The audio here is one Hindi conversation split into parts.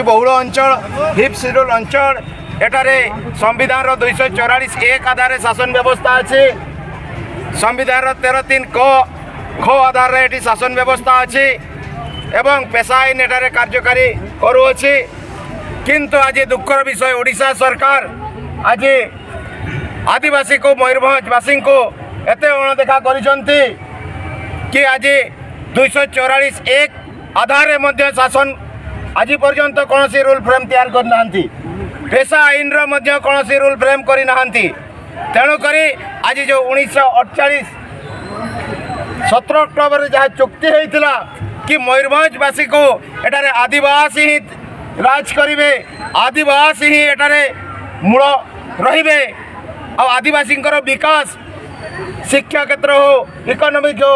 आदिवासी बहुल अंचल हिप शेड्यूल अंचल एटारे संविधान 244(1) आधार शासन व्यवस्था अच्छी संविधान 13(3) ख आधार एटी शासन व्यवस्था अच्छी एवं पेशा आईन एटारे कार्यकारी करुअछि किंतु आज दुखर विषय ओडिशा सरकार आज आदिवासी को मयूरभंजवासी को एते अणदेखा करिसंती कि आज 244(1) आधार मध्य शासन आज पर्यंत कौन सी रूल फ्रेम तैयार करना पेशा आईन कौन सी रूल फ्रेम करना तेणुक आज जो 1948 17 अक्टोबर जहाँ चुक्ति होता कि मयूरभंजवासी को एटारे आदिवासी ही राज करेंगे आदिवासी ही एटारे मूल रे आदिवासी विकास शिक्षा क्षेत्र हो इकोनॉमिक हो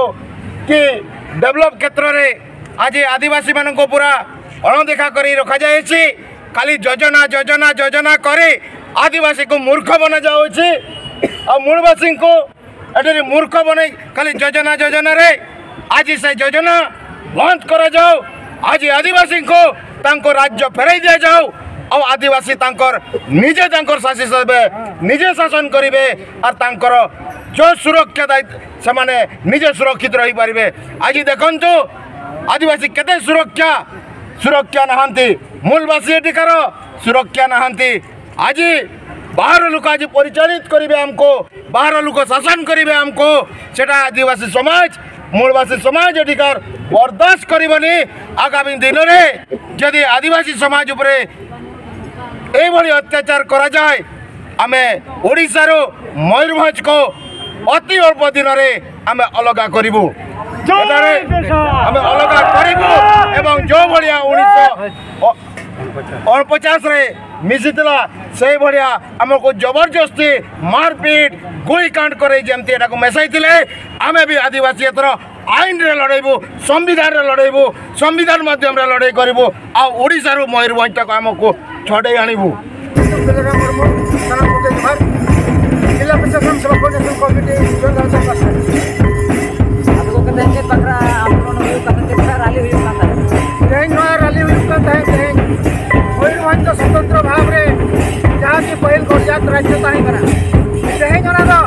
कि डेवलप क्षेत्र में आज आदिवासी मान को पूरा अणदेखा कर रखा जाए खाली योजना योजना योजना करे आदिवासी को मूर्ख बना जाऊँगी और मूलवासी को एटे मूर्ख बन खाली योजना योजना रे आज से योजना बंद करा जाओ आज आदिवासी को तांको राज्य फेराई दिया जाओ और आदिवासी तांकर निजे तांकर शासित हे निजे शासन करेंगे और तांकर जो सुरक्षा दायित्व से माने निजे सुरक्षित रही पारे। आज देखंतु आदिवासी केते सुरक्षा सुरक्षा नहांती मूलवासी एटिकार सुरक्षा नहांती आज बाहर लोक आज परिचालित करेंगे हमको बाहर लोक शासन करेंगे हमको सेटा आदिवासी समाज मूलवासी समाज एटिकार बर्दाश्त करबनी आगामी दिन में जदि आदिवासी समाज उपरे एभली अत्याचार करा जाए आमे ओडिशा रो मयूरभंज को अति अल्प दिन में आमे अलगा करिबु आमे अलगा करिबु एवं जो भलिया 1949 रे मिसितला से भलिया हमको जबरदस्ती मारपीट गुईकांड करे जेमती एटा को मेसाइतिले आमे भी आदिवासी एतर आईन रे लड़ेबु संविधान रे लड़ेबु संविधान माध्यम रे लड़ाई करिबु आ ओडिशा रो मयूरभंज तक हमको छड़े आनिबु। जिला प्रशासन सेवा कोऑर्डिनेशन कमिटी रैली मयूरभंज स्वतंत्र भाव में जहाँ की पहल गजात राज्य तहकना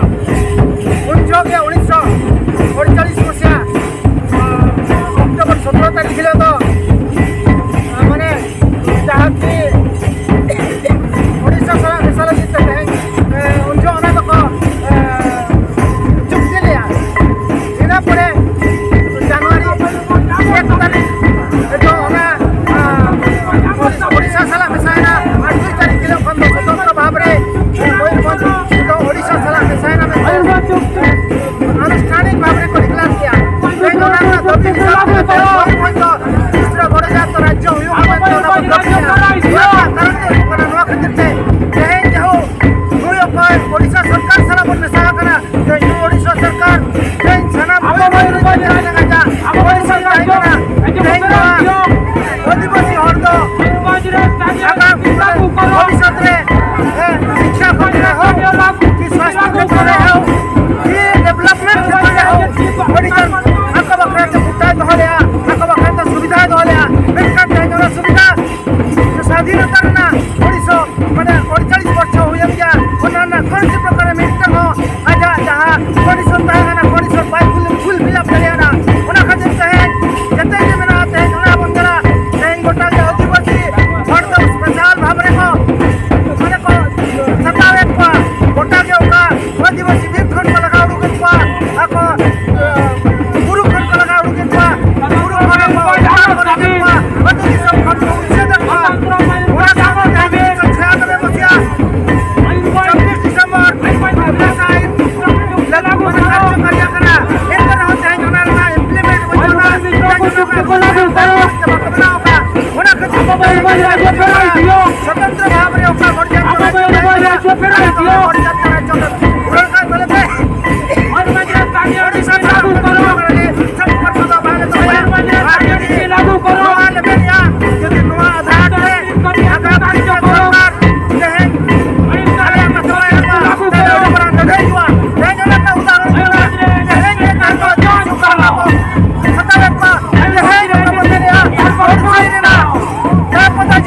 उनके 1948 मसीहा अक्टोबर 17 तारीख तो मैंने जहाँ की ओडिशा मेसालोजिस्ट उनके अनाथक चुक्ति लिया इनापरे जनवरी 1 तारीख जो ओडिशा साला मेसायना 8 तारीख स्वतंत्र भाव में ओडिशा साला मेसायना में आनुष्ठानिक भाव में डिक्लेयर किया राज्य ओडिशा सरकार सारा बोलने सारा ओडिशा सरकार आदिवासी हर्द भविष्य शिक्षा क्षेत्र हो कि स्वास्थ्य क्षेत्र हो कि डेवलपमेंट क्षेत्र हो सुविधा दहलिया सुविधा स्वाधीनता ना ओडिशा माने 48 वर्ष हुए गया अन्य कौन से प्रकार मिनिस्टर हो आजा जहाँ कंडीशन तहना कंडीशन पाइप फुल फिलअप करियाना उना खातिर कहे जते जे मेरा आते हैं जोड़ा बंदरा नहीं गोटा के आदिवासी हर तो स्पेशल भाव रे को माने को सतावे को गोटा के उका आदिवासी भी खंड को लगा उड़ के आको गुरु खंड को लगा उड़ के गुरु खंड को अति सब खंड से देखा पूरा काम है 96 मसिया 26 दिसंबर लागू कार्य करा एक तरह होते हैं जोना इंप्लीमेंट स्वतंत्र भाव में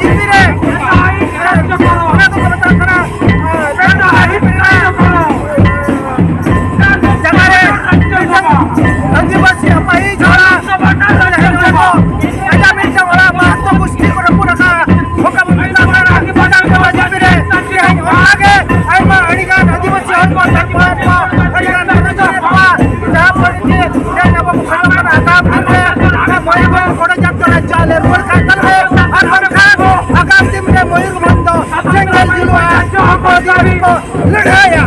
जीवी लड़ाया